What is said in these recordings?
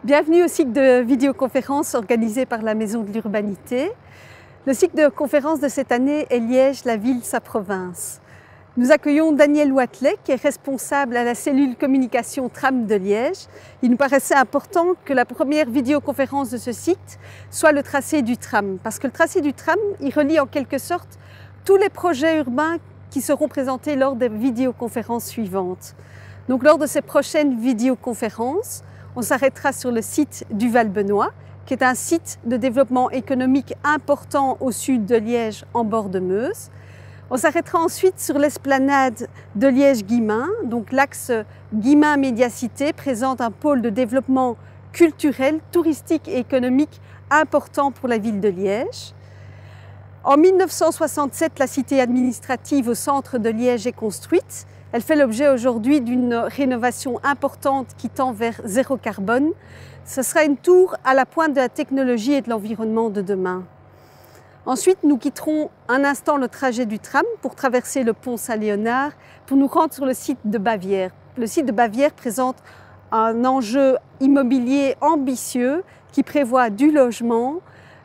Bienvenue au cycle de vidéoconférences organisé par la Maison de l'Urbanité. Le cycle de conférences de cette année est Liège, la ville, sa province. Nous accueillons Daniel Wathelet, qui est responsable à la cellule communication tram de Liège. Il nous paraissait important que la première vidéoconférence de ce site soit le tracé du tram, parce que le tracé du tram, il relie en quelque sorte tous les projets urbains qui seront présentés lors des vidéoconférences suivantes. Donc lors de ces prochaines vidéoconférences, on s'arrêtera sur le site du Val-Benoît, qui est un site de développement économique important au sud de Liège, en bord de Meuse. On s'arrêtera ensuite sur l'esplanade de Liège-Guimain. Donc l'axe Guimain-Médiacité présente un pôle de développement culturel, touristique et économique important pour la ville de Liège. En 1967, la cité administrative au centre de Liège est construite. Elle fait l'objet aujourd'hui d'une rénovation importante qui tend vers zéro carbone. Ce sera une tour à la pointe de la technologie et de l'environnement de demain. Ensuite, nous quitterons un instant le trajet du tram pour traverser le pont Saint-Léonard pour nous rendre sur le site de Bavière. Le site de Bavière présente un enjeu immobilier ambitieux qui prévoit du logement,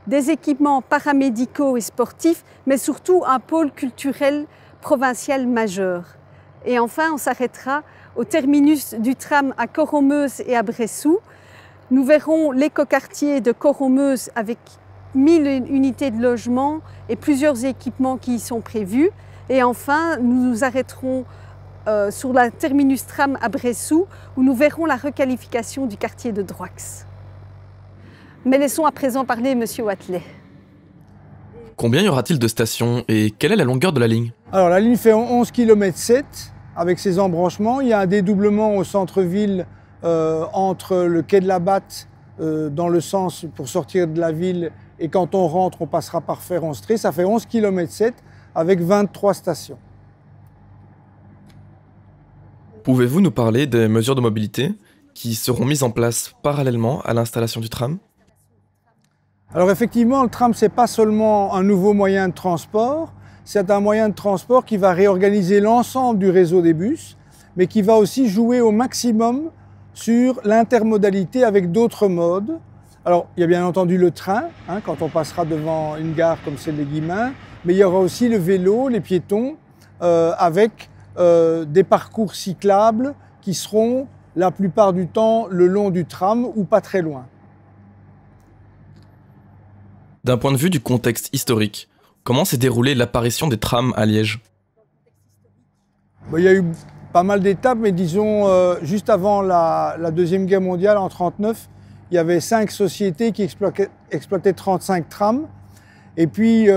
des équipements paramédicaux et sportifs, mais surtout un pôle culturel provincial majeur. Et enfin, on s'arrêtera au terminus du tram à Corommeuse et à Bressou. Nous verrons l'écoquartier de Corommeuse avec 1000 unités de logement et plusieurs équipements qui y sont prévus. Et enfin, nous nous arrêterons sur la terminus tram à Bressou où nous verrons la requalification du quartier de Droix. Mais laissons à présent parler M. Wathelet. Combien y aura-t-il de stations et quelle est la longueur de la ligne? Alors la ligne fait 11 km 7 avec ses embranchements. Il y a un dédoublement au centre-ville entre le quai de la Batte dans le sens pour sortir de la ville et quand on rentre on passera par Féronstrée. Ça fait 11 km 7 avec 23 stations. Pouvez-vous nous parler des mesures de mobilité qui seront mises en place parallèlement à l'installation du tram? Alors effectivement, le tram, ce n'est pas seulement un nouveau moyen de transport, c'est un moyen de transport qui va réorganiser l'ensemble du réseau des bus, mais qui va aussi jouer au maximum sur l'intermodalité avec d'autres modes. Alors, il y a bien entendu le train, quand on passera devant une gare comme celle de Guimain, mais il y aura aussi le vélo, les piétons, avec des parcours cyclables qui seront la plupart du temps le long du tram ou pas très loin. D'un point de vue du contexte historique, comment s'est déroulée l'apparition des trams à Liège? Il y a eu pas mal d'étapes, mais disons, juste avant la Deuxième Guerre mondiale, en 1939, il y avait 5 sociétés qui exploitaient 35 trams. Et puis,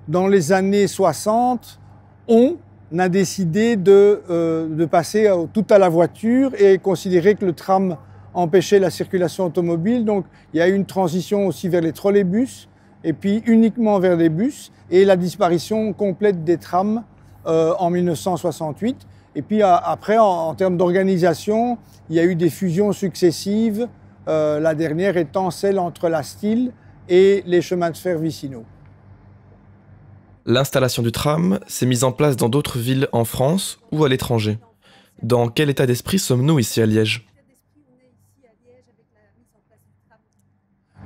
dans les années 60, on a décidé de passer tout à la voiture et considérer que le tram empêchait la circulation automobile. Donc, il y a eu une transition aussi vers les trolleybus, et puis uniquement vers les bus, et la disparition complète des trams en 1968. Et puis après, en termes d'organisation, il y a eu des fusions successives, la dernière étant celle entre la Stille et les chemins de fer vicinaux. L'installation du tram s'est mise en place dans d'autres villes en France ou à l'étranger. Dans quel état d'esprit sommes-nous ici à Liège?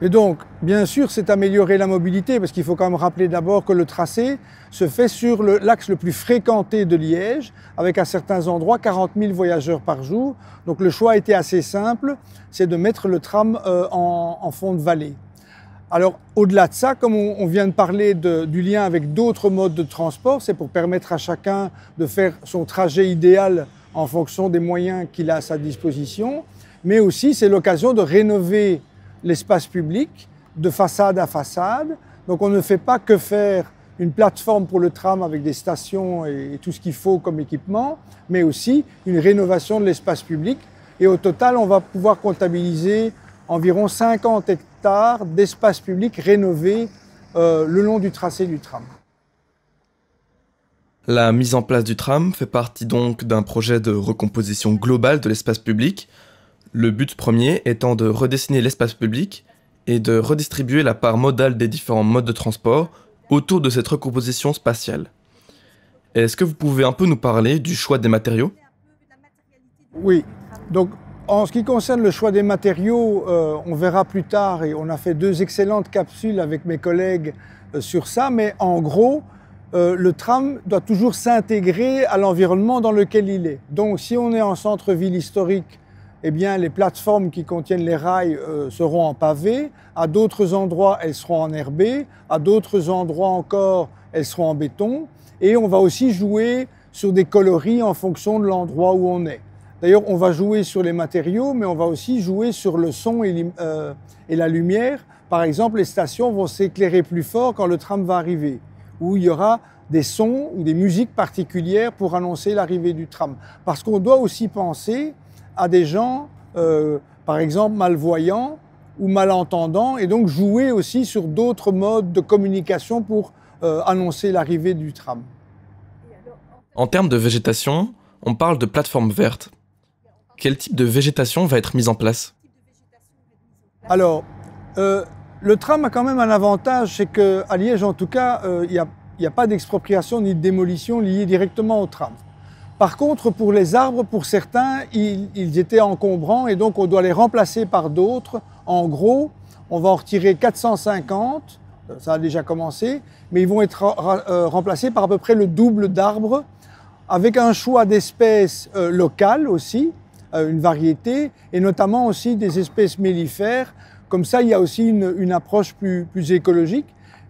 Et donc, bien sûr, c'est améliorer la mobilité, parce qu'il faut quand même rappeler d'abord que le tracé se fait sur l'axe le plus fréquenté de Liège, avec à certains endroits 40 000 voyageurs par jour. Donc le choix a été assez simple, c'est de mettre le tram en fond de vallée. Alors, au-delà de ça, comme on vient de parler du lien avec d'autres modes de transport, c'est pour permettre à chacun de faire son trajet idéal en fonction des moyens qu'il a à sa disposition, mais aussi c'est l'occasion de rénover l'espace public de façade à façade. Donc on ne fait pas que faire une plateforme pour le tram avec des stations et tout ce qu'il faut comme équipement, mais aussi une rénovation de l'espace public. Et au total, on va pouvoir comptabiliser environ 50 hectares d'espace public rénovés le long du tracé du tram. La mise en place du tram fait partie donc d'un projet de recomposition globale de l'espace public. Le but premier étant de redessiner l'espace public et de redistribuer la part modale des différents modes de transport autour de cette recomposition spatiale. Est-ce que vous pouvez un peu nous parler du choix des matériaux? Oui, donc En ce qui concerne le choix des matériaux, on verra plus tard, et on a fait 2 excellentes capsules avec mes collègues sur ça, mais en gros, le tram doit toujours s'intégrer à l'environnement dans lequel il est. Donc si on est en centre-ville historique, eh bien, les plateformes qui contiennent les rails seront en pavé, à d'autres endroits elles seront en herbé, à d'autres endroits encore elles seront en béton, et on va aussi jouer sur des coloris en fonction de l'endroit où on est. D'ailleurs, on va jouer sur les matériaux, mais on va aussi jouer sur le son et la lumière. Par exemple, les stations vont s'éclairer plus fort quand le tram va arriver, où il y aura des sons ou des musiques particulières pour annoncer l'arrivée du tram. Parce qu'on doit aussi penser à des gens, par exemple, malvoyants ou malentendants, et donc jouer aussi sur d'autres modes de communication pour annoncer l'arrivée du tram. En termes de végétation, on parle de plateforme verte. Quel type de végétation va être mise en place? Alors, le tram a quand même un avantage, c'est qu'à Liège, en tout cas, il n'y a pas d'expropriation ni de démolition liée directement au tram. Par contre, pour les arbres, pour certains, ils étaient encombrants et donc on doit les remplacer par d'autres. En gros, on va en retirer 450, ça a déjà commencé, mais ils vont être remplacés par à peu près le double d'arbres, avec un choix d'espèces locales aussi, une variété, et notamment aussi des espèces mellifères. Comme ça, il y a aussi une approche plus écologique.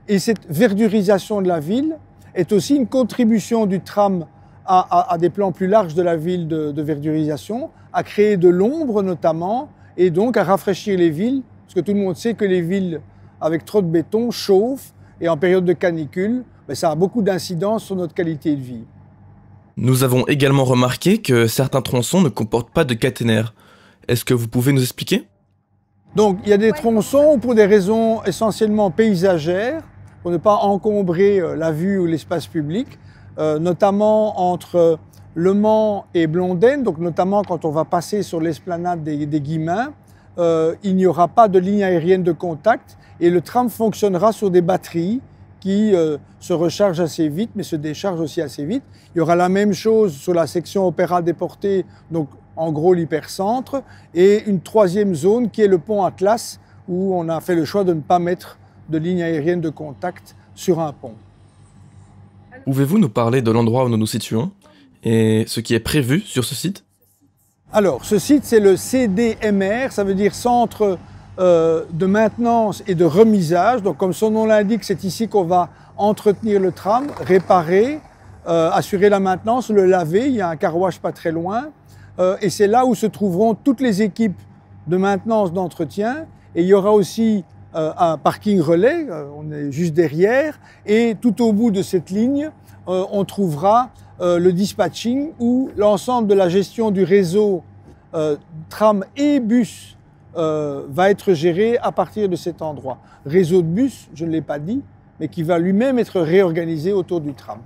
Et cette verdurisation de la ville est aussi une contribution du tram à des plans plus larges de la ville de verdurisation, à créer de l'ombre notamment, et donc à rafraîchir les villes, parce que tout le monde sait que les villes avec trop de béton chauffent, et en période de canicule, ça a beaucoup d'incidence sur notre qualité de vie. Nous avons également remarqué que certains tronçons ne comportent pas de caténaire. Est-ce que vous pouvez nous expliquer? Donc il y a des tronçons pour des raisons essentiellement paysagères, pour ne pas encombrer la vue ou l'espace public, notamment entre Le Mans et Blondène, donc notamment quand on va passer sur l'esplanade des Guillemins, il n'y aura pas de ligne aérienne de contact et le tram fonctionnera sur des batteries qui se rechargent assez vite, mais se déchargent aussi assez vite. Il y aura la même chose sur la section Opéra Déporté, donc en gros l'hypercentre, et une troisième zone qui est le pont Atlas, où on a fait le choix de ne pas mettre de ligne aérienne de contact sur un pont. Pouvez-vous nous parler de l'endroit où nous nous situons et ce qui est prévu sur ce site? Alors, ce site, c'est le CDMR, ça veut dire Centre de maintenance et de remisage. Donc, comme son nom l'indique, c'est ici qu'on va entretenir le tram, réparer, assurer la maintenance, le laver. Il y a un car wash pas très loin. Et c'est là où se trouveront toutes les équipes de maintenance, d'entretien. Et il y aura aussi un parking relais, on est juste derrière. Et tout au bout de cette ligne, on trouvera le dispatching où l'ensemble de la gestion du réseau tram et bus va être géré à partir de cet endroit. Réseau de bus, je ne l'ai pas dit, mais qui va lui-même être réorganisé autour du tram.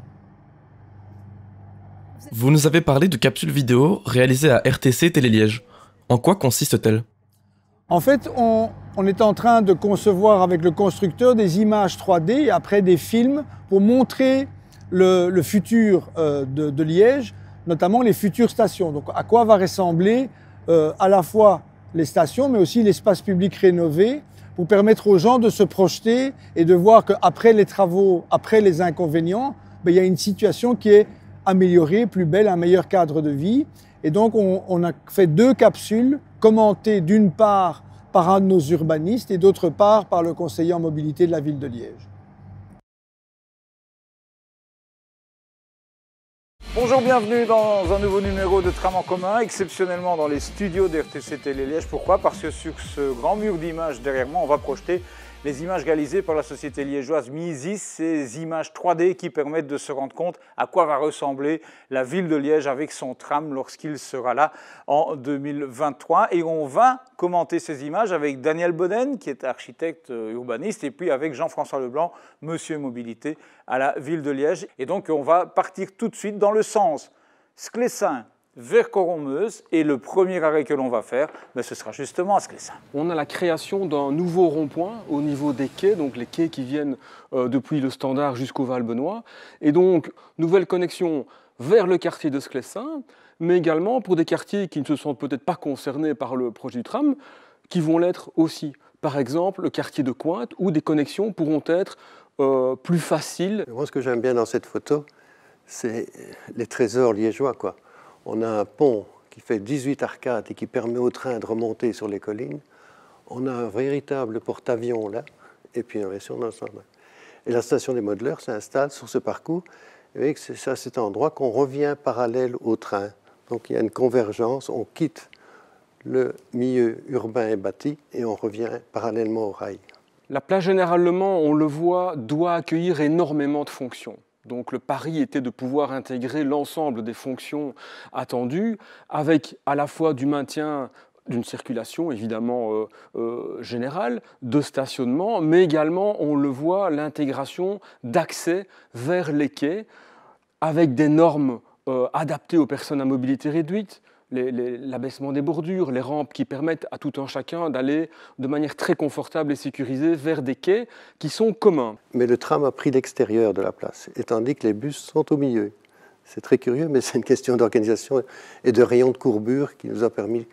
Vous nous avez parlé de capsules vidéo réalisées à RTC Télé-Liège. En quoi consiste-t-elle? En fait, on est en train de concevoir avec le constructeur des images 3D et après des films pour montrer le futur de Liège, notamment les futures stations. Donc à quoi va ressembler à la fois les stations, mais aussi l'espace public rénové, pour permettre aux gens de se projeter et de voir qu'après les travaux, après les inconvénients, il y a une situation qui est améliorée, plus belle, un meilleur cadre de vie. Et donc on a fait 2 capsules commentées d'une part par un de nos urbanistes et d'autre part par le conseiller en mobilité de la ville de Liège. Bonjour, bienvenue dans un nouveau numéro de Tram en commun, exceptionnellement dans les studios d'RTC Télé-Liège. Pourquoi? Parce que sur ce grand mur d'images derrière moi, on va projeter les images réalisées par la société liégeoise Misis, ces images 3D qui permettent de se rendre compte à quoi va ressembler la ville de Liège avec son tram lorsqu'il sera là en 2023. Et on va commenter ces images avec Daniel Boden, qui est architecte urbaniste, et puis avec Jean-François Leblanc, monsieur mobilité à la ville de Liège. Et donc on va partir tout de suite dans le sens Sclessin vers Coron-Meuse, et le premier arrêt que l'on va faire, ce sera justement à Sclessin. On a la création d'un nouveau rond-point au niveau des quais, donc les quais qui viennent depuis le Standard jusqu'au Val-Benoît, et donc nouvelle connexion vers le quartier de Sclessin, mais également pour des quartiers qui ne se sentent peut-être pas concernés par le projet du tram, qui vont l'être aussi. Par exemple, le quartier de Cointe, où des connexions pourront être plus faciles. Moi, ce que j'aime bien dans cette photo, c'est les trésors liégeois, quoi. On a un pont qui fait 18 arcades et qui permet au train de remonter sur les collines. On a un véritable porte-avions là, et puis une version d'ensemble. Et la station des modeleurs s'installe sur ce parcours. Et vous voyez que c'est à cet endroit qu'on revient parallèle au train. Donc il y a une convergence, on quitte le milieu urbain et bâti et on revient parallèlement au rail. La place généralement, on le voit, doit accueillir énormément de fonctions. Donc le pari était de pouvoir intégrer l'ensemble des fonctions attendues avec à la fois du maintien d'une circulation évidemment générale, de stationnement, mais également, on le voit, l'intégration d'accès vers les quais avec des normes adaptées aux personnes à mobilité réduite, l'abaissement des bordures, les rampes qui permettent à tout un chacun d'aller de manière très confortable et sécurisée vers des quais qui sont communs. Mais le tram a pris l'extérieur de la place, et tandis que les bus sont au milieu. C'est très curieux, mais c'est une question d'organisation et de rayon de courbure qui nous a permis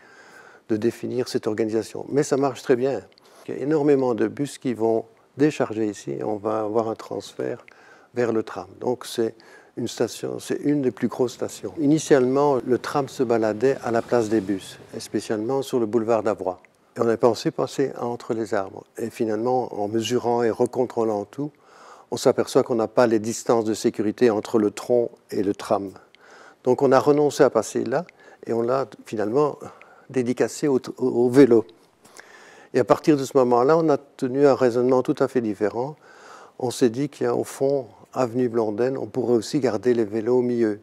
de définir cette organisation. Mais ça marche très bien. Il y a énormément de bus qui vont décharger ici et on va avoir un transfert vers le tram. Donc c'est une station, c'est une des plus grosses stations. Initialement, le tram se baladait à la place des bus, et spécialement sur le boulevard d'Avroy. Et on a pensé passer entre les arbres. Et finalement, en mesurant et recontrôlant tout, on s'aperçoit qu'on n'a pas les distances de sécurité entre le tronc et le tram. Donc on a renoncé à passer là et on l'a finalement dédicacé au vélo. Et à partir de ce moment-là, on a tenu un raisonnement tout à fait différent. On s'est dit qu'il y a au fond, avenue Blondin, on pourrait aussi garder les vélos au milieu.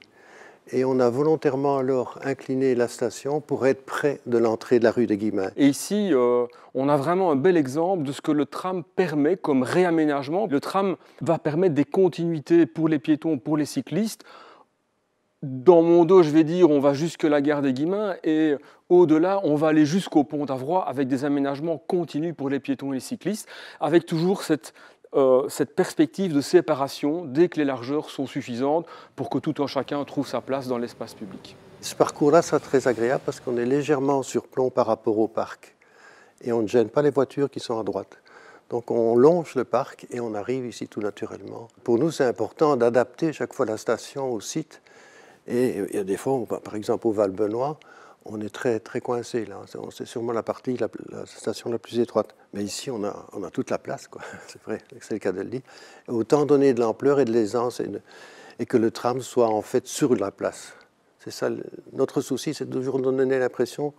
Et on a volontairement alors incliné la station pour être près de l'entrée de la rue des Guillemins. Et ici, on a vraiment un bel exemple de ce que le tram permet comme réaménagement. Le tram va permettre des continuités pour les piétons, pour les cyclistes. Dans mon dos, je vais dire, on va jusque la gare des Guillemins et au-delà, on va aller jusqu'au pont d'Avroy avec des aménagements continus pour les piétons et les cyclistes, avec toujours cette perspective de séparation dès que les largeurs sont suffisantes pour que tout un chacun trouve sa place dans l'espace public. Ce parcours-là sera très agréable parce qu'on est légèrement en surplomb par rapport au parc et on ne gêne pas les voitures qui sont à droite. Donc on longe le parc et on arrive ici tout naturellement. Pour nous, c'est important d'adapter chaque fois la station au site. Et il y a des fois, par exemple au Val-Benoît, on est très, très coincé là. C'est sûrement la partie, la station la plus étroite. Mais ici, on a toute la place, quoi. C'est vrai, c'est le cas de le dire. Autant donner de l'ampleur et de l'aisance et que le tram soit en fait sur la place. C'est ça, notre souci, c'est de toujours donner l'impression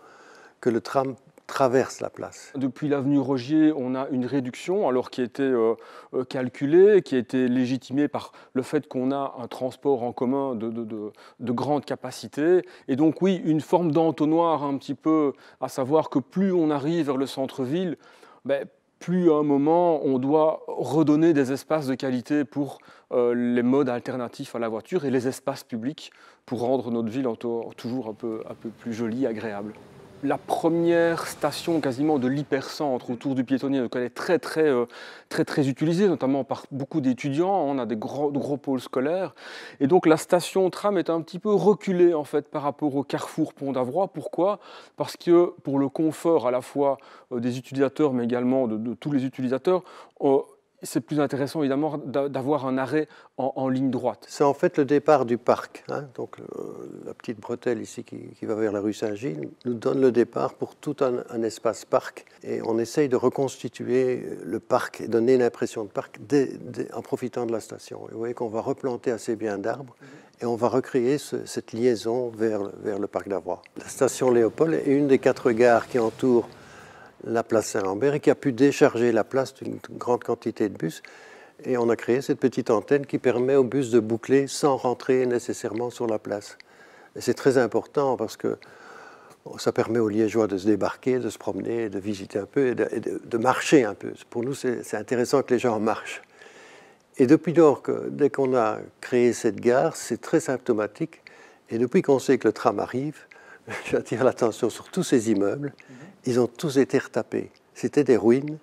que le tram traverse la place. Depuis l'avenue Rogier, on a une réduction alors qui a été calculée, qui a été légitimée par le fait qu'on a un transport en commun de grande capacité. Et donc oui, une forme d'entonnoir un petit peu, à savoir que plus on arrive vers le centre-ville, plus à un moment on doit redonner des espaces de qualité pour les modes alternatifs à la voiture et les espaces publics pour rendre notre ville toujours un peu plus jolie, agréable. La première station quasiment de l'hypercentre autour du piétonnier, donc elle est très utilisée, notamment par beaucoup d'étudiants. On a des gros pôles scolaires. Et donc la station tram est un petit peu reculée en fait par rapport au carrefour Pont d'Avroy. Pourquoi? Parce que pour le confort à la fois des utilisateurs, mais également de tous les utilisateurs, c'est plus intéressant évidemment d'avoir un arrêt en ligne droite. C'est en fait le départ du parc. Hein. Donc la petite bretelle ici qui va vers la rue Saint-Gilles nous donne le départ pour tout un espace parc. Et on essaye de reconstituer le parc et donner l'impression de parc en profitant de la station. Et vous voyez qu'on va replanter assez bien d'arbres et on va recréer cette liaison vers le parc d'Avroy. La station Léopold est une des 4 gares qui entourent la place Saint-Lambert et qui a pu décharger la place d'une grande quantité de bus. Et on a créé cette petite antenne qui permet aux bus de boucler sans rentrer nécessairement sur la place. Et c'est très important parce que ça permet aux Liégeois de se débarquer, de se promener, de visiter un peu et de marcher un peu. Pour nous, c'est intéressant que les gens marchent. Et depuis lors, dès qu'on a créé cette gare, c'est très symptomatique. Et depuis qu'on sait que le tram arrive, j'attire l'attention sur tous ces immeubles. Ils ont tous été retapés. C'était des ruines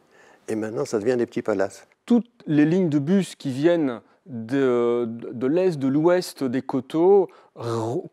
et maintenant ça devient des petits palaces. Toutes les lignes de bus qui viennent de l'est, de l'ouest des Coteaux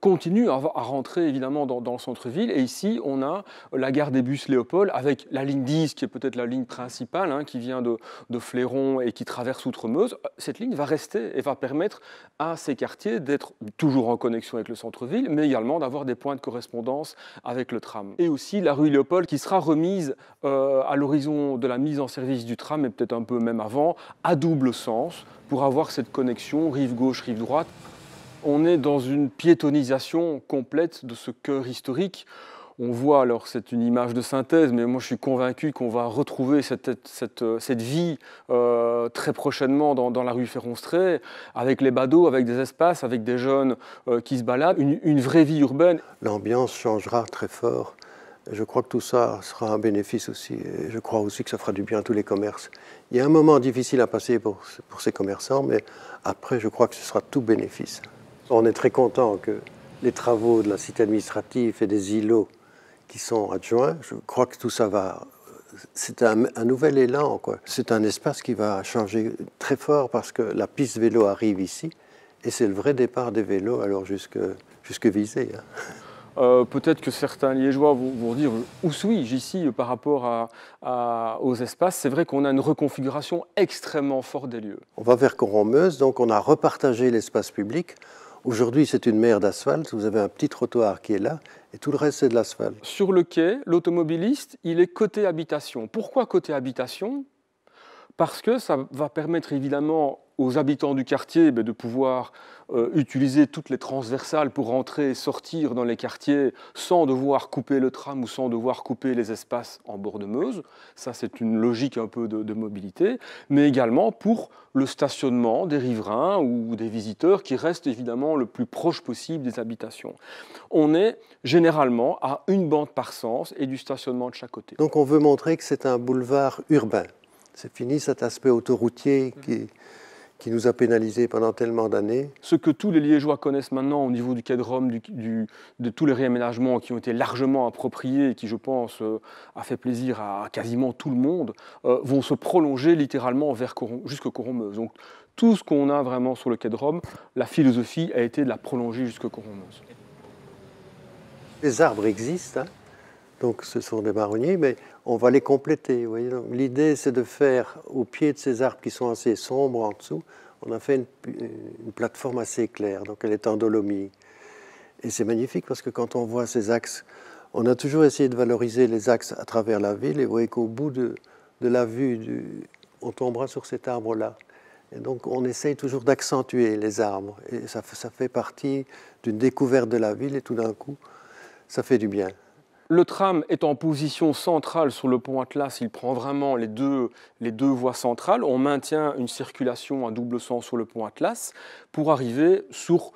continue à rentrer évidemment dans le centre-ville. Et ici, on a la gare des bus Léopold avec la ligne 10, qui est peut-être la ligne principale, hein, qui vient de Fléron et qui traverse Outre-Meuse. Cette ligne va rester et va permettre à ces quartiers d'être toujours en connexion avec le centre-ville, mais également d'avoir des points de correspondance avec le tram. Et aussi la rue Léopold qui sera remise à l'horizon de la mise en service du tram, et peut-être un peu même avant, à double sens, pour avoir cette connexion rive gauche, rive droite. On est dans une piétonisation complète de ce cœur historique. On voit, alors c'est une image de synthèse, mais moi je suis convaincu qu'on va retrouver cette vie très prochainement dans la rue Féronstrée, avec les badauds, avec des espaces, avec des jeunes qui se baladent, une vraie vie urbaine. L'ambiance changera très fort. Je crois que tout ça sera un bénéfice aussi. Et je crois aussi que ça fera du bien à tous les commerces. Il y a un moment difficile à passer pour ces commerçants, mais après je crois que ce sera tout bénéfice. On est très content que les travaux de la cité administrative et des îlots qui sont adjoints, je crois que tout ça va... C'est un nouvel élan, quoi. C'est un espace qui va changer très fort parce que la piste vélo arrive ici et c'est le vrai départ des vélos, alors jusque Visé. Hein. Peut-être que certains Liégeois vont dire où suis-je ici par rapport aux espaces. C'est vrai qu'on a une reconfiguration extrêmement forte des lieux. On va vers Coron-Meuse, donc on a repartagé l'espace public. Aujourd'hui, c'est une mer d'asphalte. Vous avez un petit trottoir qui est là et tout le reste, c'est de l'asphalte. Sur le quai, l'automobiliste, il est côté habitation. Pourquoi côté habitation ? Parce que ça va permettre évidemment aux habitants du quartier de pouvoir utiliser toutes les transversales pour rentrer et sortir dans les quartiers sans devoir couper le tram ou sans devoir couper les espaces en bord de Meuse. Ça, c'est une logique un peu de mobilité, mais également pour le stationnement des riverains ou des visiteurs qui restent évidemment le plus proche possible des habitations. On est généralement à une bande par sens et du stationnement de chaque côté. Donc on veut montrer que c'est un boulevard urbain. C'est fini cet aspect autoroutier qui nous a pénalisés pendant tellement d'années. Ce que tous les Liégeois connaissent maintenant au niveau du quai de Rome, de tous les réaménagements qui ont été largement appropriés et qui, je pense, a fait plaisir à quasiment tout le monde, vont se prolonger littéralement jusqu'à Coron-Meuse. Donc tout ce qu'on a vraiment sur le quai de Rome, la philosophie a été de la prolonger jusqu'à Coron-Meuse. Les arbres existent, hein. Donc ce sont des marronniers, mais on va les compléter. L'idée, c'est de faire, au pied de ces arbres qui sont assez sombres en dessous, on a fait une plateforme assez claire, donc elle est en dolomie. Et c'est magnifique parce que quand on voit ces axes, on a toujours essayé de valoriser les axes à travers la ville, et vous voyez qu'au bout de la vue, on tombera sur cet arbre-là. Et donc on essaye toujours d'accentuer les arbres, et ça fait partie d'une découverte de la ville, et tout d'un coup, ça fait du bien. Le tram est en position centrale sur le pont Atlas, il prend vraiment les deux voies centrales. On maintient une circulation à double sens sur le pont Atlas pour arriver sur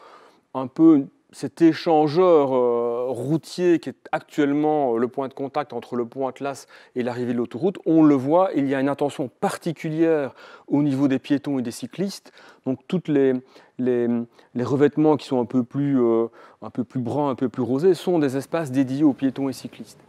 un peu cet échangeur routier qui est actuellement le point de contact entre le pont Atlas et l'arrivée de l'autoroute. On le voit, il y a une attention particulière au niveau des piétons et des cyclistes. Donc toutes les revêtements qui sont un peu plus bruns, un peu plus rosés, sont des espaces dédiés aux piétons et cyclistes.